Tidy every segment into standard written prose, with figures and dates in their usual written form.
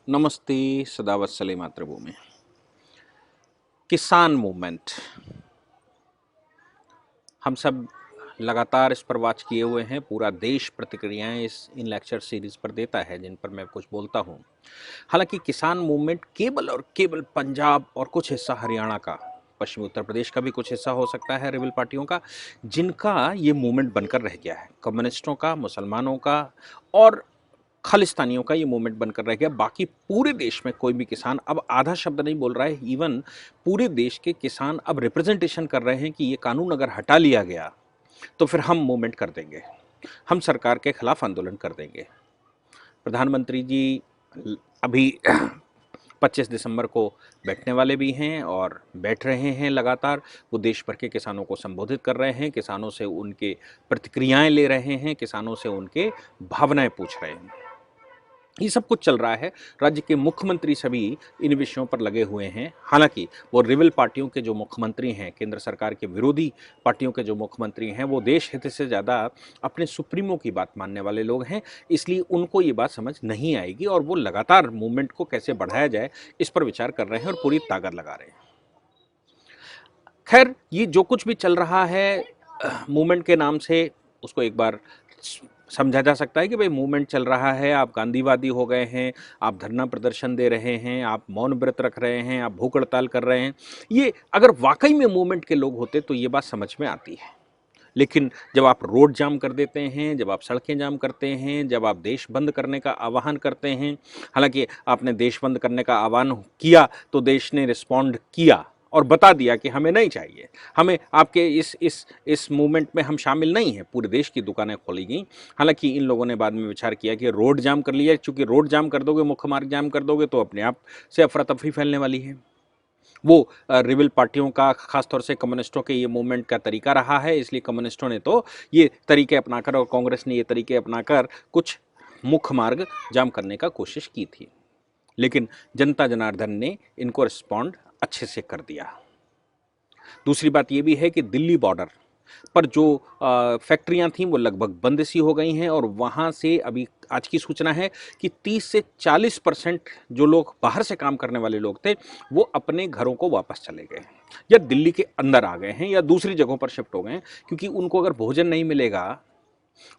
नमस्ते। सदावत्सले मातृभूमि। किसान मूवमेंट, हम सब लगातार इस पर वाच किए हुए हैं। पूरा देश प्रतिक्रियाएं इन लेक्चर सीरीज पर देता है जिन पर मैं कुछ बोलता हूं। हालांकि किसान मूवमेंट केवल और केवल पंजाब और कुछ हिस्सा हरियाणा का, पश्चिमी उत्तर प्रदेश का भी कुछ हिस्सा हो सकता है रिबल पार्टियों का, जिनका ये मूवमेंट बनकर रह गया है। कम्युनिस्टों का, मुसलमानों का और खालिस्तानियों का ये मूवमेंट बनकर रह गया। बाकी पूरे देश में कोई भी किसान अब आधा शब्द नहीं बोल रहा है। इवन पूरे देश के किसान अब रिप्रेजेंटेशन कर रहे हैं कि ये कानून अगर हटा लिया गया तो फिर हम मूवमेंट कर देंगे, हम सरकार के खिलाफ आंदोलन कर देंगे। प्रधानमंत्री जी अभी 25 दिसंबर को बैठने वाले भी हैं और बैठ रहे हैं लगातार। वो देश भर के किसानों को संबोधित कर रहे हैं, किसानों से उनके प्रतिक्रियाएं ले रहे हैं, किसानों से उनके भावनाएं पूछ रहे हैं। ये सब कुछ चल रहा है। राज्य के मुख्यमंत्री सभी इन विषयों पर लगे हुए हैं। हालांकि वो रिबल पार्टियों के जो मुख्यमंत्री हैं, केंद्र सरकार के विरोधी पार्टियों के जो मुख्यमंत्री हैं, वो देश हित से ज़्यादा अपने सुप्रीमो की बात मानने वाले लोग हैं। इसलिए उनको ये बात समझ नहीं आएगी और वो लगातार मूवमेंट को कैसे बढ़ाया जाए इस पर विचार कर रहे हैं और पूरी ताकत लगा रहे हैं। खैर, ये जो कुछ भी चल रहा है मूवमेंट के नाम से, उसको एक बार समझा जा सकता है कि भाई मूवमेंट चल रहा है, आप गांधीवादी हो गए हैं, आप धरना प्रदर्शन दे रहे हैं, आप मौन व्रत रख रहे हैं, आप भूख हड़ताल कर रहे हैं। ये अगर वाकई में मूवमेंट के लोग होते तो ये बात समझ में आती है। लेकिन जब आप रोड जाम कर देते हैं, जब आप सड़कें जाम करते हैं, जब आप देश बंद करने का आह्वान करते हैं, हालांकि आपने देश बंद करने का आह्वान किया तो देश ने रिस्पॉन्ड किया और बता दिया कि हमें नहीं चाहिए, हमें आपके इस मूवमेंट में हम शामिल नहीं हैं। पूरे देश की दुकानें खोली गई। हालांकि इन लोगों ने बाद में विचार किया कि रोड जाम कर लिया, चूंकि रोड जाम कर दोगे, मुख्य मार्ग जाम कर दोगे तो अपने आप से अफरा तफरी फैलने वाली है। वो रिबल पार्टियों का, खासतौर से कम्युनिस्टों के ये मूवमेंट का तरीका रहा है। इसलिए कम्युनिस्टों ने तो ये तरीके अपनाकर और कांग्रेस ने ये तरीके अपनाकर कुछ मुख्य मार्ग जाम करने का कोशिश की थी। लेकिन जनता जनार्दन ने इनको रिस्पॉन्ड अच्छे से कर दिया। दूसरी बात ये भी है कि दिल्ली बॉर्डर पर जो फैक्ट्रियां थीं वो लगभग बंद सी हो गई हैं और वहाँ से अभी आज की सूचना है कि 30 से 40% जो लोग बाहर से काम करने वाले लोग थे वो अपने घरों को वापस चले गए, या दिल्ली के अंदर आ गए हैं, या दूसरी जगहों पर शिफ्ट हो गए हैं। क्योंकि उनको अगर भोजन नहीं मिलेगा,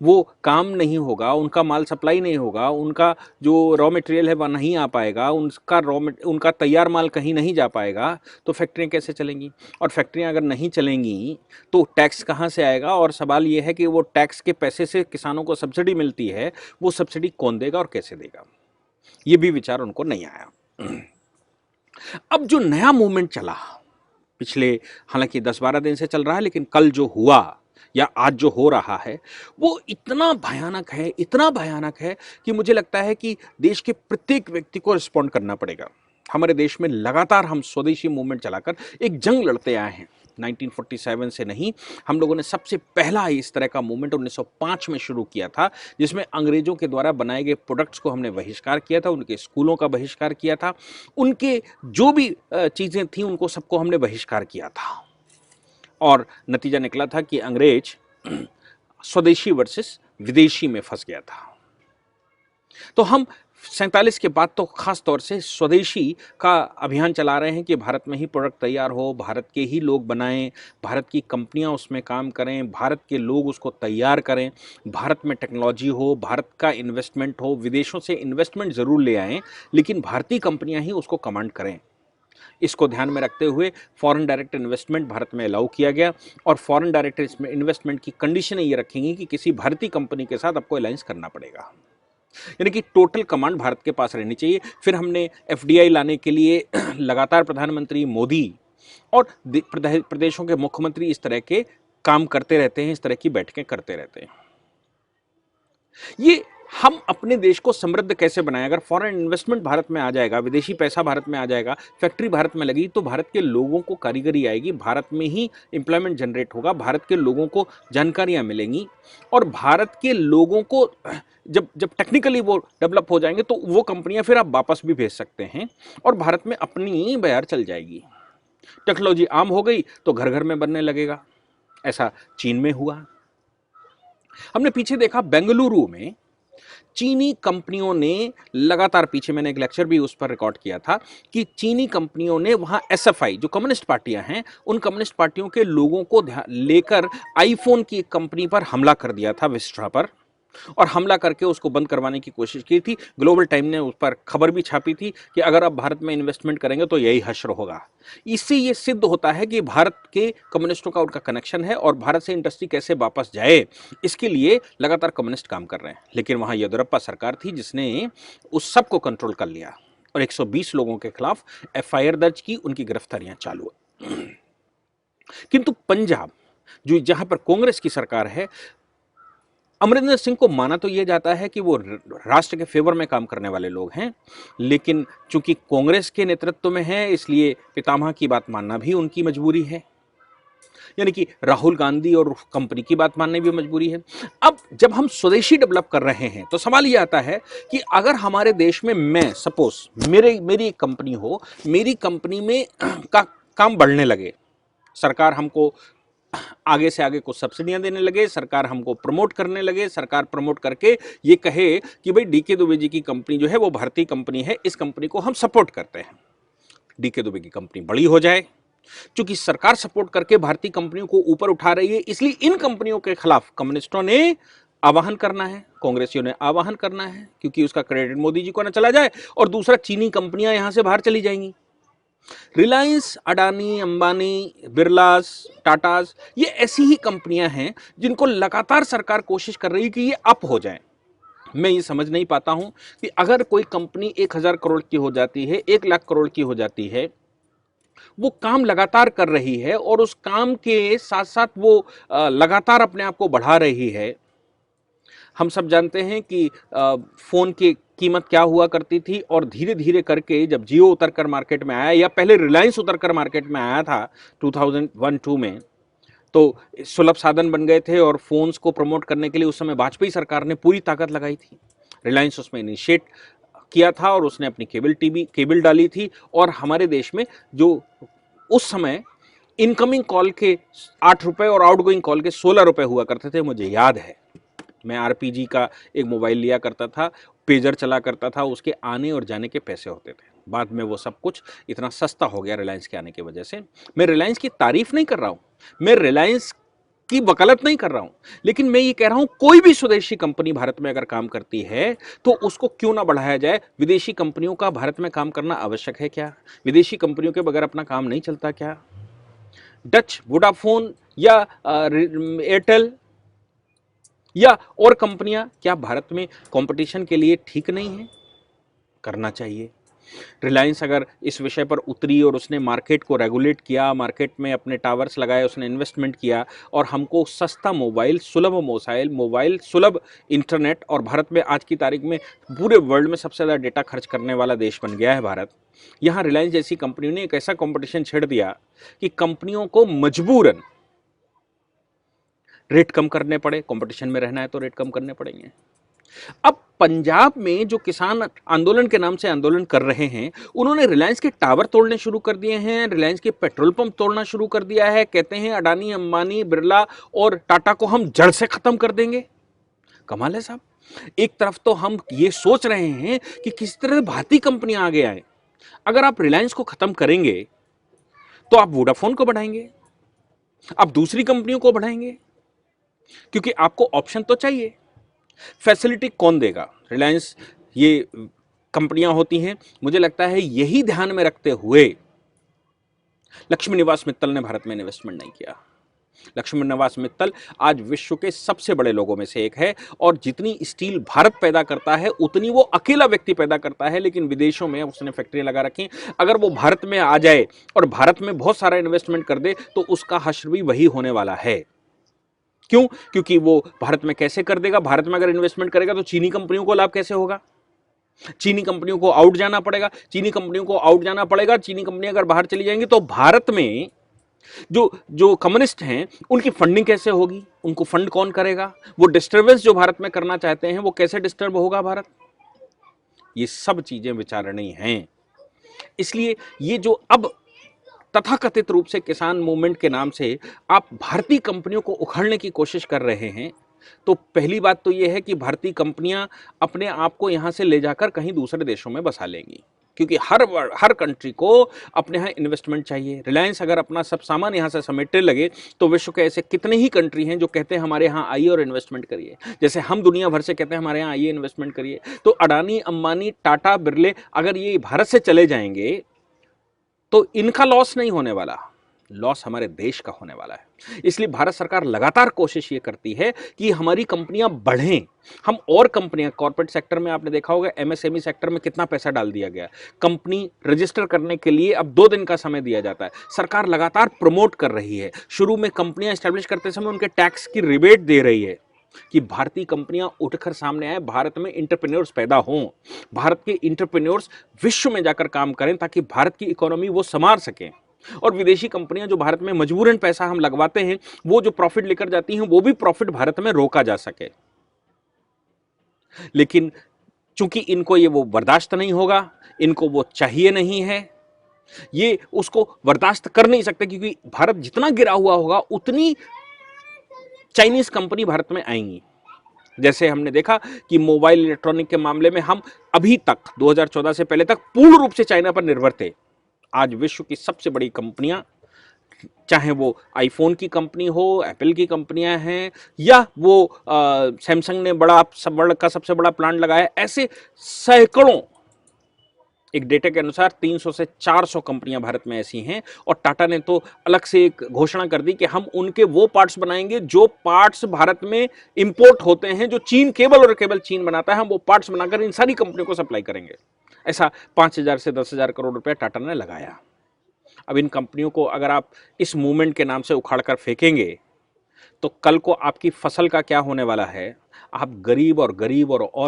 वो काम नहीं होगा, उनका माल सप्लाई नहीं होगा, उनका जो रॉ मटेरियल है वह नहीं आ पाएगा, उनका तैयार माल कहीं नहीं जा पाएगा, तो फैक्ट्रियाँ कैसे चलेंगी? और फैक्ट्रियाँ अगर नहीं चलेंगी तो टैक्स कहाँ से आएगा? और सवाल ये है कि वो टैक्स के पैसे से किसानों को सब्सिडी मिलती है, वो सब्सिडी कौन देगा और कैसे देगा? ये भी विचार उनको नहीं आया। अब जो नया मूवमेंट चला पिछले, हालांकि 10-12 दिन से चल रहा है, लेकिन कल जो हुआ या आज जो हो रहा है वो इतना भयानक है, इतना भयानक है कि मुझे लगता है कि देश के प्रत्येक व्यक्ति को रिस्पॉन्ड करना पड़ेगा। हमारे देश में लगातार हम स्वदेशी मूवमेंट चलाकर एक जंग लड़ते आए हैं। 1947 से नहीं, हम लोगों ने सबसे पहला इस तरह का मूवमेंट 1905 में शुरू किया था, जिसमें अंग्रेजों के द्वारा बनाए गए प्रोडक्ट्स को हमने बहिष्कार किया था, उनके स्कूलों का बहिष्कार किया था, उनके जो भी चीज़ें थी उनको सबको हमने बहिष्कार किया था। और नतीजा निकला था कि अंग्रेज स्वदेशी वर्सेस विदेशी में फंस गया था। तो हम 47 के बाद तो खास तौर से स्वदेशी का अभियान चला रहे हैं कि भारत में ही प्रोडक्ट तैयार हो, भारत के ही लोग बनाएं, भारत की कंपनियां उसमें काम करें, भारत के लोग उसको तैयार करें, भारत में टेक्नोलॉजी हो, भारत का इन्वेस्टमेंट हो, विदेशों से इन्वेस्टमेंट ज़रूर ले आएँ लेकिन भारतीय कंपनियां ही उसको कमांड करें। इसको ध्यान में रखते हुए फॉरेन डायरेक्ट इन्वेस्टमेंट भारत में अलाउ किया गया और फॉरेन डायरेक्ट इन्वेस्टमेंट की कंडीशनें ये रखेंगी कि किसी भारतीय कंपनी के साथ आपको अलायंस करना पड़ेगा, यानी कि टोटल कमांड भारत के पास रहनी चाहिए। फिर हमने एफडीआई लाने के लिए लगातार प्रधानमंत्री मोदी और प्रदेशों के मुख्यमंत्री इस तरह के काम करते रहते हैं, इस तरह की बैठकें करते रहते हैं। ये हम अपने देश को समृद्ध कैसे बनाएं? अगर फॉरेन इन्वेस्टमेंट भारत में आ जाएगा, विदेशी पैसा भारत में आ जाएगा, फैक्ट्री भारत में लगी, तो भारत के लोगों को कारीगरी आएगी, भारत में ही एम्प्लॉयमेंट जनरेट होगा, भारत के लोगों को जानकारियां मिलेंगी और भारत के लोगों को जब जब टेक्निकली वो डेवलप हो जाएंगे तो वो कंपनियां फिर आप वापस भी भेज सकते हैं और भारत में अपनी बयार चल जाएगी। टेक्नोलॉजी आम हो गई तो घर घर में बनने लगेगा। ऐसा चीन में हुआ। हमने पीछे देखा बेंगलुरु में चीनी कंपनियों ने लगातार, पीछे मैंने एक लेक्चर भी उस पर रिकॉर्ड किया था कि चीनी कंपनियों ने वहां एसएफआई जो कम्युनिस्ट पार्टियां हैं, उन कम्युनिस्ट पार्टियों के लोगों को लेकर आईफोन की एक कंपनी पर हमला कर दिया था, विस्ट्रा पर, और हमला करके उसको बंद करवाने की कोशिश की थी। ग्लोबल टाइम ने उस पर खबर भी छापी थी कि अगर आप भारत में इन्वेस्टमेंट करेंगे तो यही हश्र होगा। इससे ये सिद्ध होता है कि भारत के कम्युनिस्टों का उनका कनेक्शन है और भारत से इंडस्ट्री कैसे वापस जाए, इसके लिए लगातार कम्युनिस्ट काम कर रहे हैं। लेकिन वहां येदियुरप्पा सरकार थी जिसने उस सब को कंट्रोल कर लिया और 120 लोगों के खिलाफ एफआईआर दर्ज की, उनकी गिरफ्तारियां चालू है। किंतु पंजाब, जो जहां पर कांग्रेस की सरकार है, अमरिंदर सिंह को माना तो यह जाता है कि वो राष्ट्र के फेवर में काम करने वाले लोग हैं, लेकिन चूंकि कांग्रेस के नेतृत्व में है इसलिए पितामह की बात मानना भी उनकी मजबूरी है, यानी कि राहुल गांधी और कंपनी की बात मानने भी मजबूरी है। अब जब हम स्वदेशी डेवलप कर रहे हैं तो सवाल ये आता है कि अगर हमारे देश में, मैं सपोज मेरी एक कंपनी हो, मेरी कंपनी में काम बढ़ने लगे, सरकार हमको आगे से आगे कुछ सब्सिडियां देने लगे, सरकार हमको प्रमोट करने लगे, सरकार प्रमोट करके ये कहे कि भाई डीके दुबे जी की कंपनी जो है वो भारतीय कंपनी है, इस कंपनी को हम सपोर्ट करते हैं, डीके दुबे की कंपनी बड़ी हो जाए। चूंकि सरकार सपोर्ट करके भारतीय कंपनियों को ऊपर उठा रही है, इसलिए इन कंपनियों के खिलाफ कम्युनिस्टों ने आवाहन करना है, कांग्रेसियों ने आवाहन करना है, क्योंकि उसका क्रेडिट मोदी जी को ना चला जाए, और दूसरा चीनी कंपनियां यहां से बाहर चली जाएंगी। रिलायंस, अडानी, अंबानी, बिरलास, टाटास, ये ऐसी ही कंपनियां हैं जिनको लगातार सरकार कोशिश कर रही है कि ये अप हो जाए। मैं ये समझ नहीं पाता हूं कि अगर कोई कंपनी 1000 करोड़ की हो जाती है, 1 लाख करोड़ की हो जाती है, वो काम लगातार कर रही है और उस काम के साथ साथ वो लगातार अपने आप को बढ़ा रही है। हम सब जानते हैं कि फोन की कीमत क्या हुआ करती थी, और धीरे धीरे करके जब जियो उतरकर मार्केट में आया, या पहले रिलायंस उतरकर मार्केट में आया था 2001-2 में, तो सुलभ साधन बन गए थे और फोन्स को प्रमोट करने के लिए उस समय वाजपेयी सरकार ने पूरी ताकत लगाई थी। रिलायंस उसमें इनिशिएट किया था और उसने अपनी केबल डाली थी, और हमारे देश में जो उस समय इनकमिंग कॉल के 8 रुपए और आउटगोइंग कॉल के 16 रुपए हुआ करते थे, मुझे याद है। मैं आरपीजी का एक मोबाइल लिया करता था, पेजर चला करता था, उसके आने और जाने के पैसे होते थे। बाद में वो सब कुछ इतना सस्ता हो गया रिलायंस के आने की वजह से। मैं रिलायंस की तारीफ नहीं कर रहा हूं, मैं रिलायंस की वकालत नहीं कर रहा हूं, लेकिन मैं ये कह रहा हूं कोई भी स्वदेशी कंपनी भारत में अगर काम करती है तो उसको क्यों ना बढ़ाया जाए। विदेशी कंपनियों का भारत में काम करना आवश्यक है क्या? विदेशी कंपनियों के बगैर अपना काम नहीं चलता क्या? डच वोडाफोन या एयरटेल या और कंपनियां क्या भारत में कंपटीशन के लिए ठीक नहीं है? करना चाहिए। रिलायंस अगर इस विषय पर उतरी और उसने मार्केट को रेगुलेट किया, मार्केट में अपने टावर्स लगाए, उसने इन्वेस्टमेंट किया और हमको सस्ता मोबाइल, सुलभ मोबाइल, सुलभ इंटरनेट, और भारत में आज की तारीख में पूरे वर्ल्ड में सबसे ज़्यादा डेटा खर्च करने वाला देश बन गया है भारत। यहाँ रिलायंस जैसी कंपनियों ने एक ऐसा कंपटीशन छेड़ दिया कि कंपनियों को मजबूरन रेट कम करने पड़े। कंपटीशन में रहना है तो रेट कम करने पड़ेंगे। अब पंजाब में जो किसान आंदोलन के नाम से आंदोलन कर रहे हैं, उन्होंने रिलायंस के टावर तोड़ने शुरू कर दिए हैं, रिलायंस के पेट्रोल पंप तोड़ना शुरू कर दिया है। कहते हैं अडानी, अंबानी, बिरला और टाटा को हम जड़ से खत्म कर देंगे। कमाल है साहब। एक तरफ तो हम ये सोच रहे हैं कि किस तरह भारतीय कंपनियां आगे आए। अगर आप रिलायंस को खत्म करेंगे तो आप वोडाफोन को बढ़ाएंगे, आप दूसरी कंपनियों को बढ़ाएंगे, क्योंकि आपको ऑप्शन तो चाहिए। फैसिलिटी कौन देगा? रिलायंस, ये कंपनियां होती हैं। मुझे लगता है यही ध्यान में रखते हुए लक्ष्मी निवास मित्तल ने भारत में इन्वेस्टमेंट नहीं किया। लक्ष्मी निवास मित्तल आज विश्व के सबसे बड़े लोगों में से एक है, और जितनी स्टील भारत पैदा करता है उतनी वो अकेला व्यक्ति पैदा करता है, लेकिन विदेशों में उसने फैक्ट्रियां लगा रखी। अगर वो भारत में आ जाए और भारत में बहुत सारा इन्वेस्टमेंट कर दे तो उसका हश्र भी वही होने वाला है। क्यों? क्योंकि वो भारत में कैसे कर देगा? भारत में अगर इन्वेस्टमेंट करेगा तो चीनी कंपनियों को लाभ कैसे होगा? चीनी कंपनियों को आउट जाना पड़ेगा। चीनी कंपनियों को आउट जाना पड़ेगा, चीनी कंपनियां अगर बाहर चली जाएंगी तो भारत में जो जो कम्युनिस्ट हैं उनकी फंडिंग कैसे होगी? उनको फंड कौन करेगा? वो डिस्टर्बेंस जो भारत में करना चाहते हैं वो कैसे डिस्टर्ब होगा भारत? ये सब चीजें विचारणीय हैं। इसलिए ये जो अब तथाकथित रूप से किसान मूवमेंट के नाम से आप भारतीय कंपनियों को उखाड़ने की कोशिश कर रहे हैं, तो पहली बात तो ये है कि भारतीय कंपनियां अपने आप को यहां से ले जाकर कहीं दूसरे देशों में बसा लेंगी, क्योंकि हर कंट्री को अपने यहाँ इन्वेस्टमेंट चाहिए। रिलायंस अगर अपना सब सामान यहाँ से समेटने लगे तो विश्व के ऐसे कितने ही कंट्री हैं जो कहते हैं हमारे यहाँ आइए और इन्वेस्टमेंट करिए, जैसे हम दुनिया भर से कहते हैं हमारे यहाँ आइए इन्वेस्टमेंट करिए। तो अडानी, अंबानी, टाटा, बिरले अगर ये भारत से चले जाएंगे तो इनका लॉस नहीं होने वाला, लॉस हमारे देश का होने वाला है। इसलिए भारत सरकार लगातार कोशिश ये करती है कि हमारी कंपनियां बढ़ें। हम और कंपनियां, कॉर्पोरेट सेक्टर में आपने देखा होगा, एमएसएमई सेक्टर में कितना पैसा डाल दिया गया। कंपनी रजिस्टर करने के लिए अब 2 दिन का समय दिया जाता है। सरकार लगातार प्रमोट कर रही है। शुरू में कंपनियां स्टैब्लिश करते समय उनके टैक्स की रिबेट दे रही है कि भारतीय कंपनियां उठकर सामने आए, भारत में इंटरप्रेन्योर्स पैदा हों, भारत के इंटरप्रेन्योर्स विश्व में जाकर काम करें ताकि भारत की इकोनॉमी वो संवार सकें। और विदेशी कंपनियां जो भारत में मजबूरन पैसा हम लगवाते हैं, वो जो प्रॉफिट लेकर जाती हैं, वो भी प्रॉफिट भारत में रोका जा सके। लेकिन चूंकि इनको ये वो बर्दाश्त नहीं होगा, इनको वो चाहिए नहीं है, ये उसको बर्दाश्त कर नहीं सकते, क्योंकि भारत जितना गिरा हुआ होगा उतनी चाइनीज कंपनी भारत में आएंगी। जैसे हमने देखा कि मोबाइल इलेक्ट्रॉनिक के मामले में हम अभी तक 2014 से पहले तक पूर्ण रूप से चाइना पर निर्भर थे। आज विश्व की सबसे बड़ी कंपनियां, चाहे वो आईफोन की कंपनी हो, एप्पल की कंपनियां हैं, या वो सैमसंग ने सबसे बड़ा प्लांट लगाया, ऐसे सैकड़ों, एक डेटा के अनुसार 300 से 400 कंपनियां भारत में ऐसी हैं। और टाटा ने तो अलग से एक घोषणा कर दी कि हम उनके वो पार्ट्स बनाएंगे जो पार्ट्स भारत में इंपोर्ट होते हैं, जो चीन, केवल चीन बनाता है, हम वो पार्ट्स बनाकर इन सारी कंपनियों को सप्लाई करेंगे। ऐसा 5,000 से 10,000 करोड़ रुपया टाटा ने लगाया। अब इन कंपनियों को अगर आप इस मूवमेंट के नाम से उखाड़ कर फेंकेंगे तो कल को आपकी फसल का क्या होने वाला है? आप गरीब और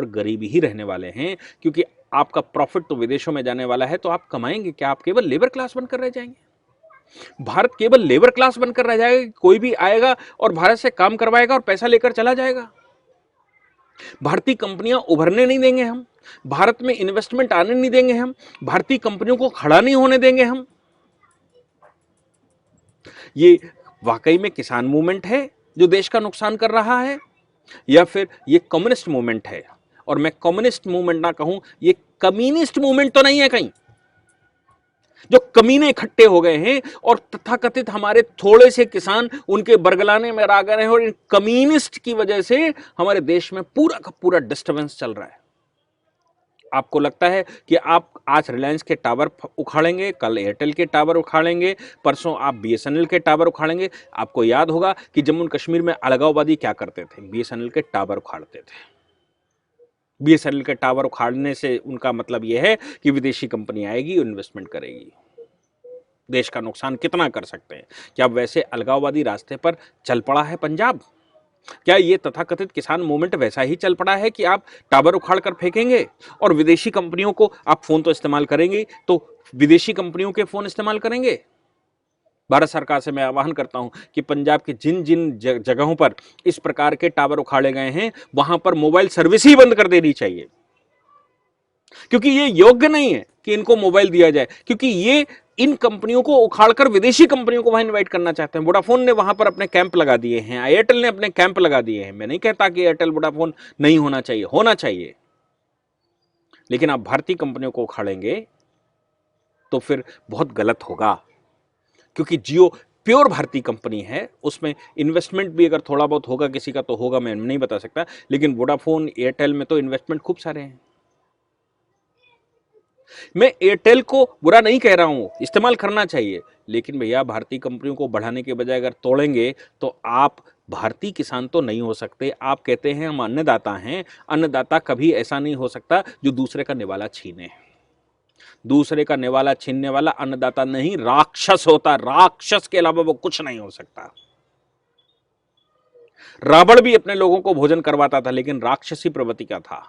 गरीब ही रहने वाले हैं, क्योंकि आपका प्रॉफिट तो विदेशों में जाने वाला है। तो आप कमाएंगे क्या? आप केवल लेबर क्लास बनकर रह जाएंगे। भारत केवल लेबर क्लास बनकर रह जाएगा। कोई भी आएगा और भारत से काम करवाएगा और पैसा लेकर चला जाएगा। भारतीय कंपनियां उभरने नहीं देंगे हम, भारत में इन्वेस्टमेंट आने नहीं देंगे हम, भारतीय कंपनियों को खड़ा नहीं होने देंगे हम। ये वाकई में किसान मूवमेंट है जो देश का नुकसान कर रहा है, या फिर ये कम्युनिस्ट मूवमेंट है? और मैं कम्युनिस्ट मूवमेंट ना कहूं, ये कम्युनिस्ट मूवमेंट तो नहीं है कहीं, जो कमीने इकट्ठे हो गए हैं और तथाकथित हमारे थोड़े से किसान उनके बरगलाने में आ गए हैं, और इन कम्युनिस्ट की वजह से हमारे देश में पूरा का पूरा डिस्टर्बेंस चल रहा है। आपको लगता है कि आप आज रिलायंस के टावर उखाड़ेंगे, कल एयरटेल के टावर उखाड़ेंगे, परसों आप बीएसएनएल के टावर उखाड़ेंगे। आपको याद होगा कि जम्मू कश्मीर में अलगाववादी क्या करते थे? बीएसएनएल के टावर उखाड़ते थे। बीएसएनएल के टावर उखाड़ने से उनका मतलब यह है कि विदेशी कंपनी आएगी, इन्वेस्टमेंट करेगी। देश का नुकसान कितना कर सकते हैं? क्या वैसे अलगाववादी रास्ते पर चल पड़ा है पंजाब? क्या ये तथाकथित किसान मूवमेंट वैसा ही चल पड़ा है कि आप टावर उखाड़ कर फेंकेंगे और विदेशी कंपनियों को, आप फोन तो इस्तेमाल करेंगे तो विदेशी कंपनियों के फोन इस्तेमाल करेंगे? भारत सरकार से मैं आह्वान करता हूं कि पंजाब के जिन जिन जगहों पर इस प्रकार के टावर उखाड़े गए हैं, वहां पर मोबाइल सर्विस ही बंद कर देनी चाहिए, क्योंकि ये योग्य नहीं है कि इनको मोबाइल दिया जाए, क्योंकि ये इन कंपनियों को उखाड़कर विदेशी कंपनियों को वहां इनवाइट करना चाहते हैं। वोडाफोन ने वहां पर अपने कैंप लगा दिए हैं, एयरटेल ने अपने कैंप लगा दिए हैं। मैं नहीं कहता कि एयरटेल वोडाफोन नहीं होना चाहिए, होना चाहिए, लेकिन आप भारतीय कंपनियों को उखाड़ेंगे तो फिर बहुत गलत होगा, क्योंकि जियो प्योर भारतीय कंपनी है। उसमें इन्वेस्टमेंट भी अगर थोड़ा बहुत होगा किसी का तो होगा, मैं नहीं बता सकता, लेकिन वोडाफोन, एयरटेल में तो इन्वेस्टमेंट खूब सारे हैं। मैं एयरटेल को बुरा नहीं कह रहा हूं, इस्तेमाल करना चाहिए, लेकिन भैया भारतीय कंपनियों को बढ़ाने के बजाय अगर तोड़ेंगे तो आप भारतीय किसान तो नहीं हो सकते। आप कहते हैं हम अन्नदाता हैं, अन्नदाता कभी ऐसा नहीं हो सकता जो दूसरे का निवाला छीने। दूसरे का निवाला छीनने वाला अन्नदाता नहीं, राक्षस होता। राक्षस के अलावा वो कुछ नहीं हो सकता। रावण भी अपने लोगों को भोजन करवाता था, लेकिन राक्षसी प्रवृत्ति का था,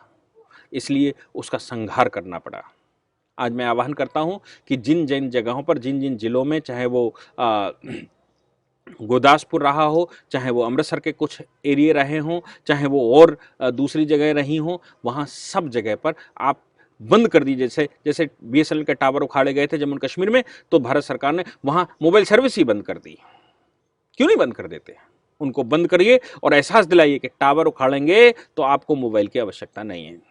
इसलिए उसका संहार करना पड़ा। आज मैं आह्वान करता हूं कि जिन जिन जगहों पर, जिन जिन जिलों में, चाहे वो गुरदासपुर रहा हो, चाहे वो अमृतसर के कुछ एरिया रहे हों, चाहे वो और दूसरी जगह रही हों, वहाँ सब जगह पर आप बंद कर दीजिए। जैसे बीएसएनएल के टावर उखाड़े गए थे जम्मू कश्मीर में, तो भारत सरकार ने वहाँ मोबाइल सर्विस ही बंद कर दी। क्यों नहीं बंद कर देते? उनको बंद करिए और एहसास दिलाइए कि टावर उखाड़ेंगे तो आपको मोबाइल की आवश्यकता नहीं है।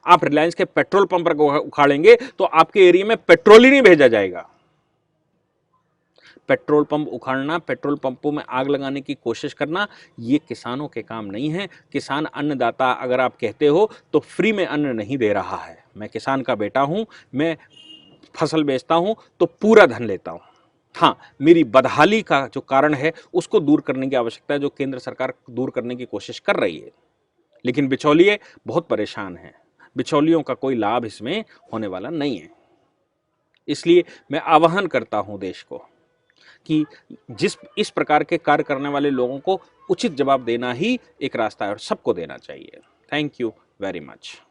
आप रिलायंस के पेट्रोल पंप पर उखाड़ेंगे तो आपके एरिया में पेट्रोल ही नहीं भेजा जाएगा। पेट्रोल पंप उखाड़ना, पेट्रोल पंपों में आग लगाने की कोशिश करना, ये किसानों के काम नहीं है। किसान अन्नदाता अगर आप कहते हो तो फ्री में अन्न नहीं दे रहा है। मैं किसान का बेटा हूं, मैं फसल बेचता हूं तो पूरा धन लेता हूं। हाँ, मेरी बदहाली का जो कारण है उसको दूर करने की आवश्यकता है, जो केंद्र सरकार दूर करने की कोशिश कर रही है। लेकिन बिचौलिए बहुत परेशान हैं। बिचौलियों का कोई लाभ इसमें होने वाला नहीं है। इसलिए मैं आह्वान करता हूं देश को कि जिस इस प्रकार के कार्य करने वाले लोगों को उचित जवाब देना ही एक रास्ता है और सबको देना चाहिए। Thank you very much.